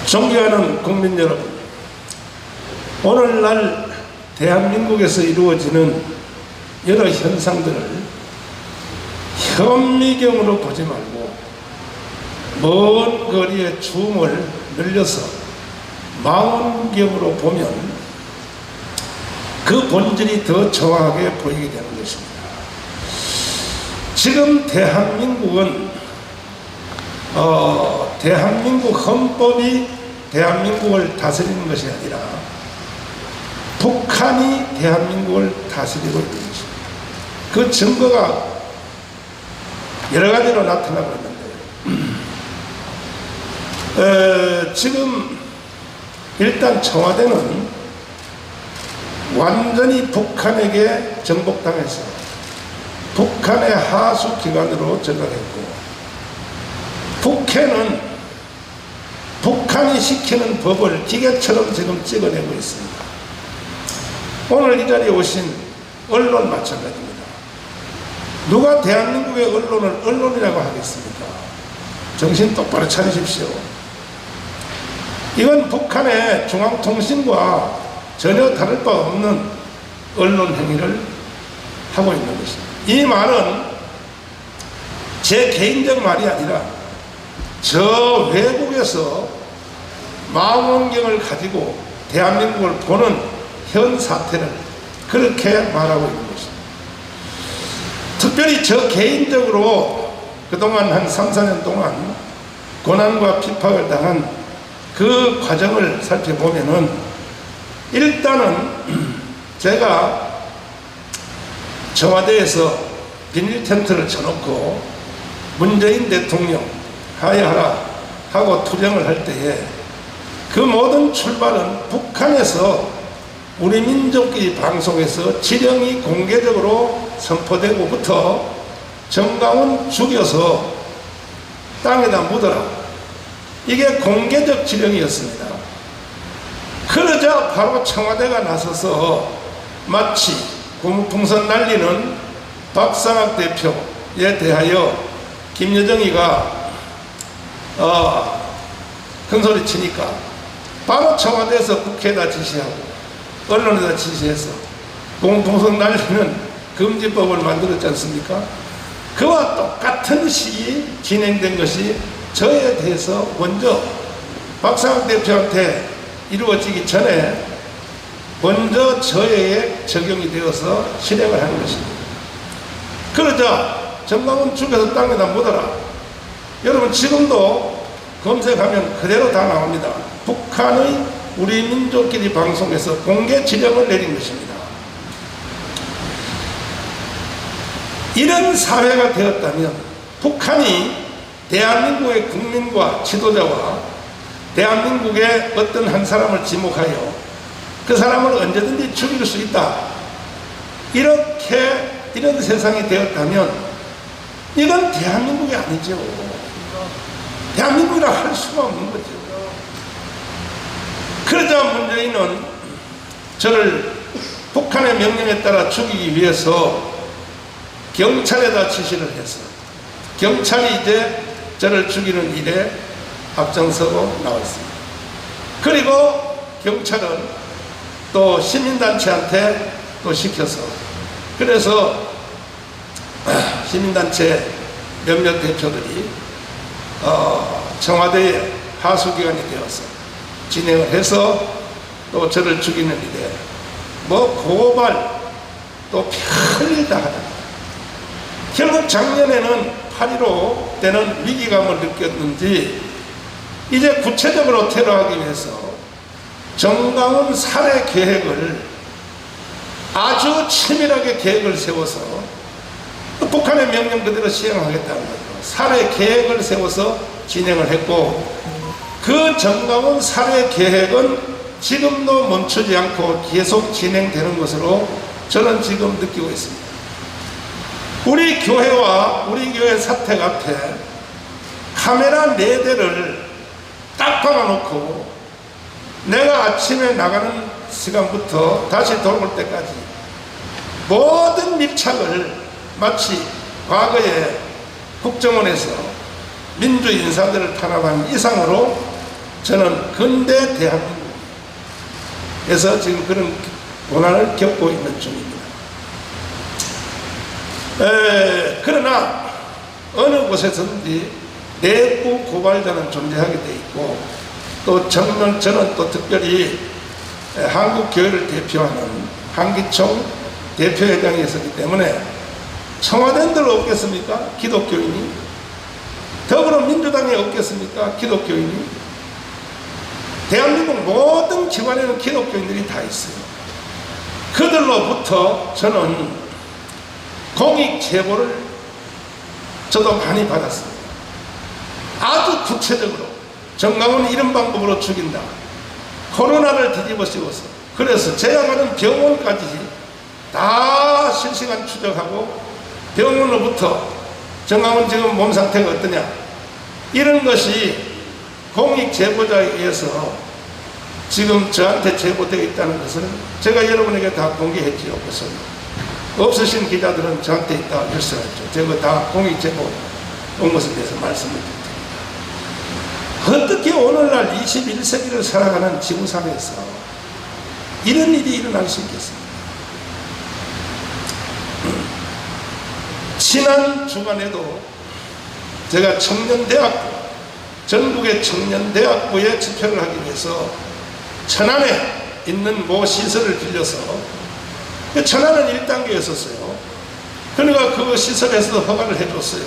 존경하는 국민 여러분, 오늘날 대한민국에서 이루어지는 여러 현상들을 현미경으로 보지 말고 먼 거리에 줌을 늘려서 망원경으로 보면 그 본질이 더 정확하게 보이게 되는 것입니다. 지금 대한민국은 대한민국 헌법이 대한민국을 다스리는 것이 아니라 북한이 대한민국을 다스리고 있는 것입니다. 그 증거가 여러 가지로 나타나고 있는데요. 지금 일단 청와대는 완전히 북한에게 정복당해서 북한의 하수 기관으로 전락했고, 북해는 북한이 시키는 법을 기계처럼 지금 찍어내고 있습니다. 오늘 이 자리에 오신 언론 마찬가지입니다. 누가 대한민국의 언론을 언론이라고 하겠습니까? 정신 똑바로 차리십시오. 이건 북한의 중앙통신과 전혀 다를 바 없는 언론 행위를 하고 있는 것입니다. 이 말은 제 개인적 말이 아니라 저 외국에서 망원경을 가지고 대한민국을 보는 현 사태를 그렇게 말하고 있는 것입니다. 특별히 저 개인적으로 그동안 한 3, 4년 동안 고난과 핍박을 당한 그 과정을 살펴보면은, 일단은 제가 청와대에서 비닐 텐트를 쳐놓고 문재인 대통령 하야하라 하고 투쟁을 할 때에 그 모든 출발은 북한에서 우리 민족끼리 방송에서 지령이 공개적으로 선포되고부터 정강훈 죽여서 땅에다 묻어라, 이게 공개적 지령이었습니다. 그러자 바로 청와대가 나서서 마치 고무풍선 날리는 박상학 대표에 대하여 김여정이가 큰소리 치니까 바로 청와대에서 국회에다 지시하고 언론에다 지시해서 고무풍선 날리는 금지법을 만들었지 않습니까? 그와 똑같은 시기 진행된 것이 저에 대해서 먼저 박상학 대표한테 이루어지기 전에 먼저 저에게 적용이 되어서 실행을 하는 것입니다. 그러자 정강훈 죽여서 땅에다 묻어라. 여러분 지금도 검색하면 그대로 다 나옵니다. 북한의 우리 민족끼리 방송에서 공개 지령을 내린 것입니다. 이런 사회가 되었다면 북한이 대한민국의 국민과 지도자와 대한민국의 어떤 한 사람을 지목하여 그 사람을 언제든지 죽일 수 있다, 이런 세상이 되었다면 이건 대한민국이 아니죠. 대한민국이라 할 수가 없는 거죠. 그러자 문재인은 저를 북한의 명령에 따라 죽이기 위해서 경찰에다 지시를 해서 경찰이 이제 저를 죽이는 일에 앞장서고 나와 있습니다. 그리고 경찰은 또 시민단체한테 또 시켜서, 그래서 시민단체 몇몇 대표들이 청와대에 하수기관이 되어서 진행을 해서 또 저를 죽이는 일에 뭐 고발 또 별일 다 하다. 결국 작년에는 8.15 때는 위기감을 느꼈는지 이제 구체적으로 테러하기 위해서 정강훈 살해 계획을 아주 치밀하게 계획을 세워서 북한의 명령 그대로 시행하겠다는 거죠. 살해 계획을 세워서 진행을 했고, 그 정강훈 살해 계획은 지금도 멈추지 않고 계속 진행되는 것으로 저는 지금 느끼고 있습니다. 우리 교회와 우리 교회 사택 앞에 카메라 4대를 딱 박아놓고 내가 아침에 나가는 시간부터 다시 돌아올 때까지 모든 밀착을 마치 과거에 국정원에서 민주인사들을 탄압한 이상으로 저는 근대 대한민국에서 지금 그런 고난을 겪고 있는 중입니다. 그러나 어느 곳에서든지 내부 고발자는 존재하게 돼 있고, 또 저는 또 특별히 한국 교회를 대표하는 한기총 대표회장이 있었기 때문에 청와대들 없겠습니까? 기독교인이. 더불어민주당이 없겠습니까? 기독교인이. 대한민국 모든 기관에는 기독교인들이 다 있어요. 그들로부터 저는 공익 제보를 저도 많이 받았습니다. 아주 구체적으로 정강훈은 이런 방법으로 죽인다, 코로나를 뒤집어 씌워서, 그래서 제가 가는 병원까지 다 실시간 추적하고 병원으로부터 정강훈 지금 몸 상태가 어떠냐, 이런 것이 공익 제보자에 의해서 지금 저한테 제보되어 있다는 것을 제가 여러분에게 다 공개했지요. 그래서 없으신 기자들은 저한테 있다 결석했죠. 제가 다 공익 제보 온 것에 대해서 말씀을 드립니다. 어떻게 오늘날 21세기를 살아가는 지구상에서 이런 일이 일어날 수 있겠습니까? 지난 주간에도 제가 청년대학부, 전국의 청년대학부에 집회를 하기 위해서 천안에 있는 모 시설을 빌려서, 천안은 1단계였었어요. 그러니까 그 시설에서도 허가를 해줬어요.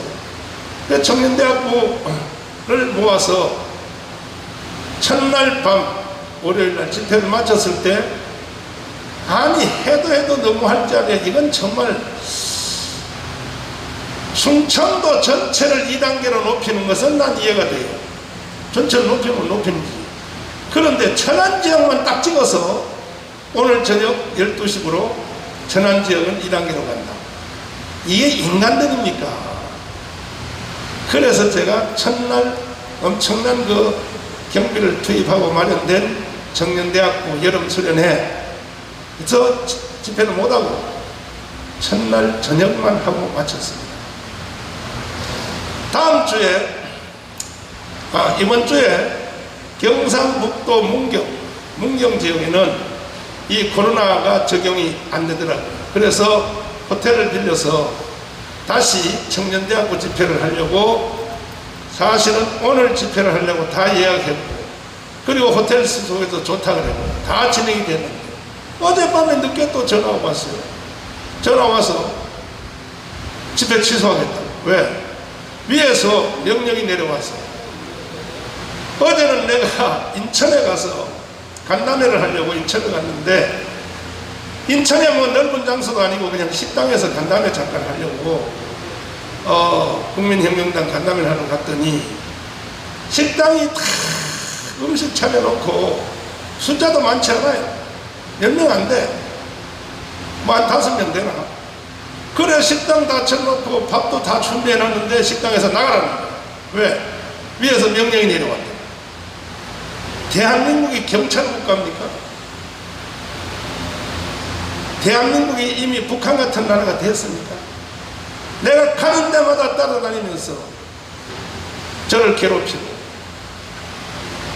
청년대학부를 모아서 첫날 밤 월요일날 집회를 마쳤을 때, 아니 해도 너무할 줄 알아요. 이건 정말 충청도 전체를 2단계로 높이는 것은 난 이해가 돼요. 전체를 높이면 높이는지. 그런데 천안 지역만 딱 찍어서 오늘 저녁 12시부로 천안 지역은 2단계로 간다. 이게 인간들입니까? 그래서 제가 첫날 엄청난 그 경비를 투입하고 마련된 청년대학부 여름수련회 저 집회를 못하고 첫날 저녁만 하고 마쳤습니다. 다음 주에 이번 주에 경상북도 문경 지역에는 이 코로나가 적용이 안 되더라고요. 그래서 호텔을 빌려서 다시 청년대학부 집회를 하려고, 사실은 오늘 집회를 하려고 다 예약했고, 그리고 호텔 숙소에서 좋다 그러고 다 진행이 됐는데, 어젯밤에 늦게 또 전화가 왔어요. 전화 와서 집회 취소하겠다고. 왜? 위에서 명령이 내려와서. 어제는 내가 인천에 가서 간담회를 하려고 인천에 갔는데, 인천에 뭐 넓은 장소도 아니고 그냥 식당에서 간담회 잠깐 하려고 국민혁명당 간담회를 하러 갔더니, 식당이 다 음식 차려놓고 숫자도 많지 않아요. 몇 명 안 돼. 뭐 한 5명 되나. 그래 식당 다 쳐놓고 밥도 다 준비해놨는데 식당에서 나가라는 거야. 왜? 위에서 명령이 내려왔다. 대한민국이 경찰 국가입니까? 대한민국이 이미 북한 같은 나라가 됐습니까? 내가 가는 데마다 따라다니면서 저를 괴롭히고,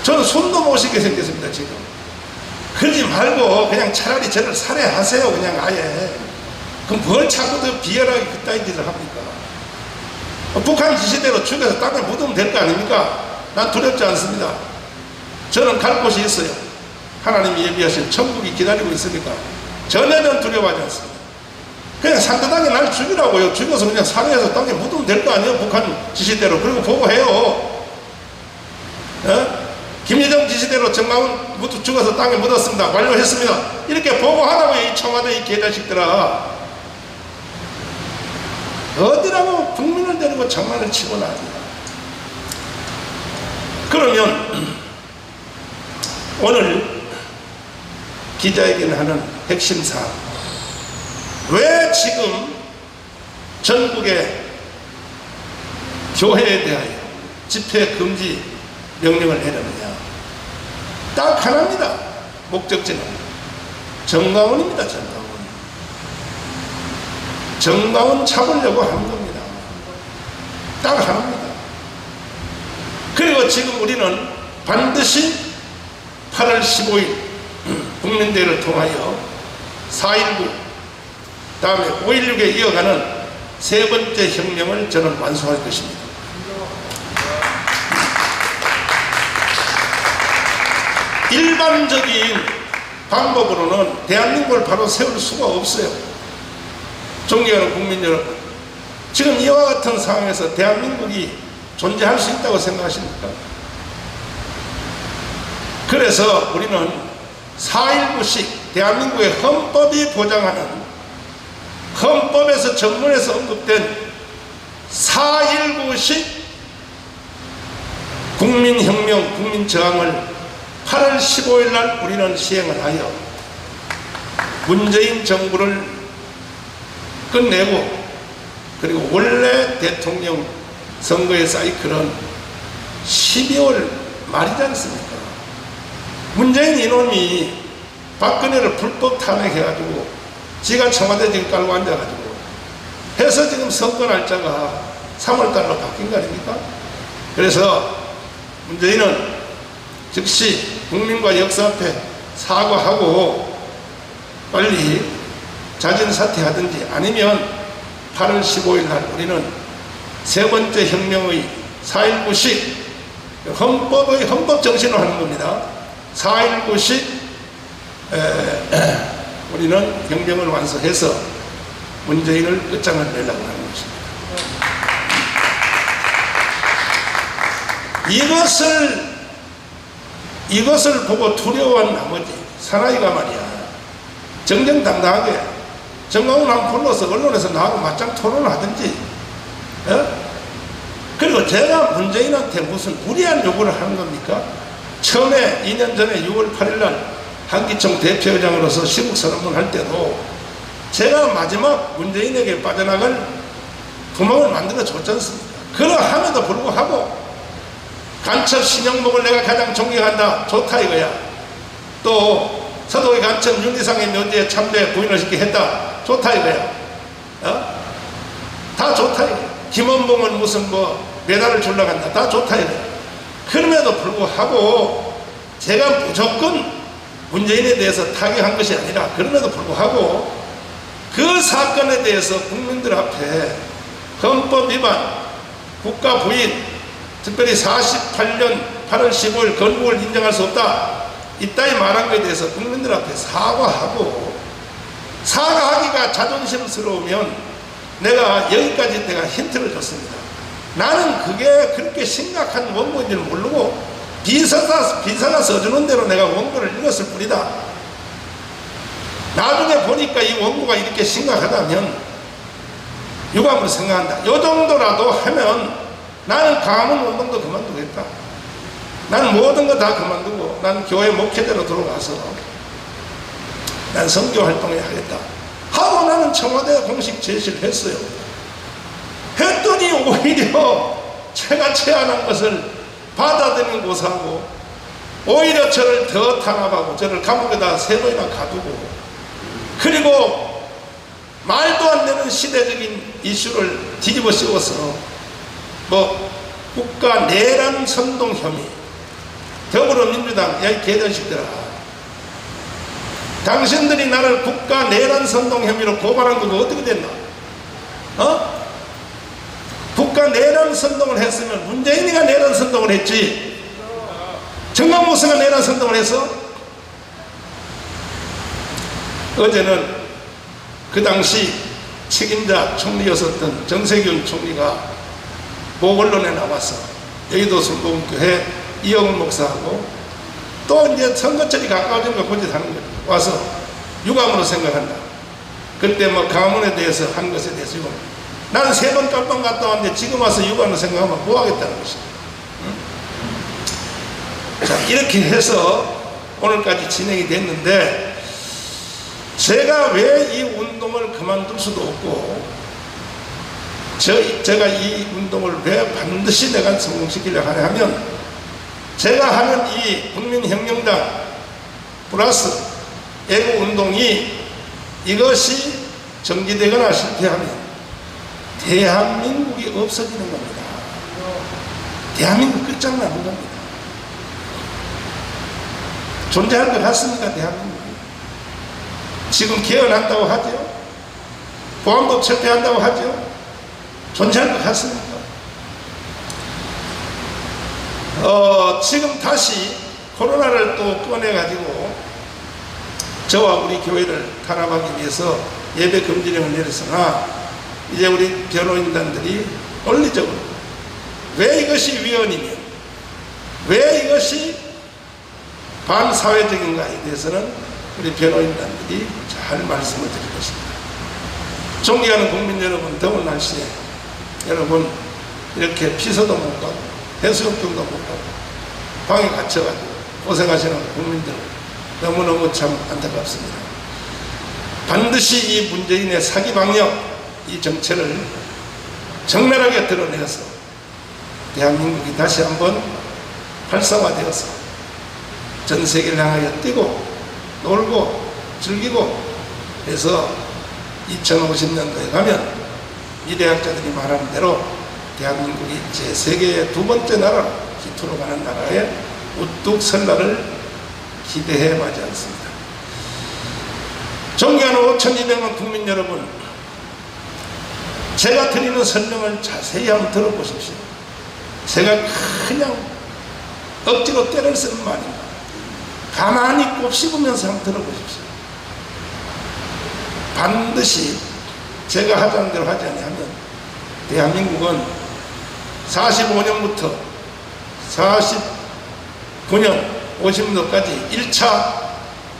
저는 손도 못 쉬게 생겼습니다. 지금 그러지 말고 그냥 차라리 저를 살해하세요. 그냥 아예. 그럼 뭘 자꾸 더 비열하게 그따위 짓을 합니까? 북한 지시대로 죽여서 땅에 묻으면 될 거 아닙니까? 난 두렵지 않습니다. 저는 갈 곳이 있어요. 하나님이 예비하신 천국이 기다리고 있으니까 전혀 두려워하지 않습니다. 그냥 상대당에 날 죽이라고요. 죽여서 그냥 살해해서 땅에 묻으면 될 거 아니에요. 북한 지시대로. 그리고 보고해요. 김여정 지시대로 정강훈 죽어서 땅에 묻었습니다. 완료했습니다. 이렇게 보고하라고요. 이 청와대 이 개자식들아. 어디라고 국민을 데리고 장난을 치고 나니까. 그러면 오늘 기자회견을 하는 핵심 사항, 왜 지금 전국의 교회에 대하여 집회 금지 명령을 내렸느냐? 딱 하나입니다. 목적지는 정강훈입니다. 정강훈 잡으려고 하는 겁니다. 딱 하나입니다. 그리고 지금 우리는 반드시 8월 15일 국민대회를 통하여 4.19 다음에 5.16에 이어가는 세 번째 혁명을 저는 완수할 것입니다. 일반적인 방법으로는 대한민국을 바로 세울 수가 없어요. 존경하는 국민 여러분, 지금 이와 같은 상황에서 대한민국이 존재할 수 있다고 생각하십니까? 그래서 우리는 4.19식 대한민국의 헌법이 보장하는, 헌법에서 전문에서 언급된 4.19식 국민혁명, 국민저항을 8월 15일 날 우리는 시행을 하여 문재인 정부를 끝내고, 그리고 원래 대통령 선거의 사이클은 12월 말이지 않습니까? 문재인 이놈이 박근혜를 불법 탄핵해가지고 지가 청와대 지금 깔고 앉아가지고 해서 지금 선거 날짜가 3월달로 바뀐 거 아닙니까? 그래서 문재인은 즉시 국민과 역사 앞에 사과하고 빨리 자진 사퇴하든지, 아니면 8월 15일 날 우리는 세 번째 혁명의 4.19식 헌법 정신으로 하는 겁니다. 4.19식 우리는 혁명을 완수해서 문재인을 끝장을 내려고 하는 것입니다. 이것을 보고 두려워한 나머지 사나이가 말이야, 정정당당하게 정강훈 한번 불러서 언론에서 나하고 맞짱 토론을 하든지, 그리고 제가 문재인한테 무슨 무리한 요구를 하는 겁니까? 처음에 2년 전에 6월 8일 날 한기총 대표회장으로서 시국선언문 할 때도 제가 마지막 문재인에게 빠져나갈 구멍을 만들어 줬지 않습니까? 그러함에도 불구하고 간첩 신영목을 내가 가장 존경한다, 좋다 이거야. 또 서도의 간첩 윤리상의 묘지에 참배 부인을 시키게 했다, 좋다 이거야. 다 좋다 이거야. 김원봉은 무슨 메달을 주려고 한다, 다 좋다 이거야. 그럼에도 불구하고 제가 무조건 문재인에 대해서 타격한 것이 아니라, 그럼에도 불구하고 그 사건에 대해서 국민들 앞에 헌법 위반, 국가 부인, 특별히 48년 8월 15일 건국을 인정할 수 없다, 이따위 말한 것에 대해서 국민들 앞에 사과하고, 사과하기가 자존심스러우면 내가 여기까지 내가 힌트를 줬습니다. 나는 그게 그렇게 심각한 원고인지를 모르고 비서가 써주는 대로 내가 원고를 읽었을 뿐이다. 나중에 보니까 이 원고가 이렇게 심각하다면 유감으로 생각한다. 요 정도라도 하면 나는 강화문 운동도 그만두겠다. 나는 모든 거 다 그만두고 나는 교회 목회대로 들어가서 난 선교 활동을 하겠다 하고 나는 청와대에 공식 제시를 했어요. 했더니 오히려 제가 제안한 것을 받아들이는 고사하고 오히려 저를 더 탄압하고 저를 감옥에다 3번이나 가두고, 그리고 말도 안 되는 시대적인 이슈를 뒤집어 씌워서 국가 내란 선동 혐의, 더불어민주당, 야 이 개자식들아, 당신들이 나를 국가 내란 선동 혐의로 고발한 거 어떻게 됐나? 국가 내란 선동을 했으면 문재인이가 내란 선동을 했지, 정강모스가 내란 선동을 했어? 어제는 그 당시 책임자 총리였었던 정세균 총리가 모언론에 나와서 여의도 순복음교회 이영훈 목사하고 또 이제 선거철이 가까워지니까 고짓하는 거예요. 와서 유감으로 생각한다. 그때 강화문에 대해서 한 것에 대해서 유감. 나는 3번 깜빵 갔다 왔는데 지금 와서 유감으로 생각하면 뭐 하겠다는 것이다. 자, 이렇게 해서 오늘까지 진행이 됐는데, 제가 왜 이 운동을 그만둘 수도 없고 제가 이 운동을 왜 반드시 내가 성공시키려고 하냐 하면, 제가 하는 이 국민혁명당 플러스 애국운동이 이것이 정지되거나 실패하면 대한민국이 없어지는 겁니다. 대한민국 끝장나는 겁니다. 존재할 것 같습니까? 대한민국이 지금 개헌한다고 하죠. 보안법 철폐한다고 하죠. 존재할 것 같습니까? 지금 다시 코로나를 또 꺼내가지고 저와 우리 교회를 탄압하기 위해서 예배 금지령을 내렸으나 이제 우리 변호인단들이 논리적으로 왜 이것이 위헌이며 왜 이것이 반사회적인가에 대해서는 우리 변호인단들이 잘 말씀을 드릴 것입니다. 존경하는 국민 여러분, 더운 날씨에 여러분 이렇게 피서도 못 가고 해수욕장도 못 가고 방에 갇혀가지고 고생하시는 국민들 너무너무 참 안타깝습니다. 반드시 이 문재인의 사기 방역 이 정체를 적나라하게 드러내서 대한민국이 다시 한번 활성화되어서 전 세계를 향하여 뛰고 놀고 즐기고 해서 2050년도에 가면 미래학자들이 말하는 대로 대한민국이 제 세계의 두 번째 나라로 기투로 가는 나라에 우뚝 설 날을 기대해 마지 않습니다. 존경하는 5,200만 국민 여러분, 제가 드리는 설명을 자세히 한번 들어보십시오. 제가 그냥 억지로 때를 쓰는 말입니다. 가만히 곱씹으면서 한번 들어보십시오. 반드시 제가 하자는 대로 하지 않으면 대한민국은 45년부터 49년 50년까지 1차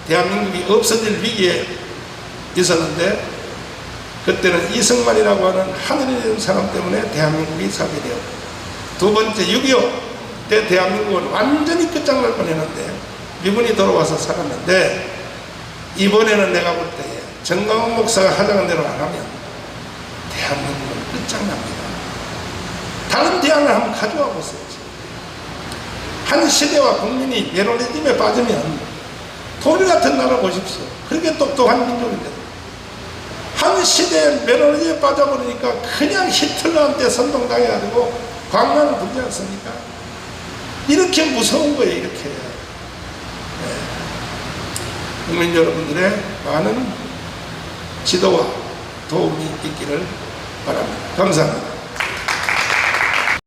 대한민국이 없어질 위기에 있었는데 그때는 이승만이라고 하는 하늘에 있는 사람 때문에 대한민국이 살게 되었고, 두 번째 6.25 때 대한민국은 완전히 끝장날 뻔했는데 미군이 돌아와서 살았는데, 이번에는 내가 볼 때 정강훈 목사가 하자는 대로 안 하면 대한민국은 끝장납니다. 다른 대안을 한번 가져와 보세요. 한 시대와 국민이 메로니즘에 빠지면 독일 같은 나라 보십시오. 그렇게 똑똑한 민족인데 한 시대에 메로니즘에 빠져버리니까 그냥 히틀러한테 선동당해가지고 광란을 부르지 않습니까? 이렇게 무서운 거예요. 이렇게. 네. 국민 여러분들의 많은 지도와 도움이 있기를 바랍니다. 감사합니다.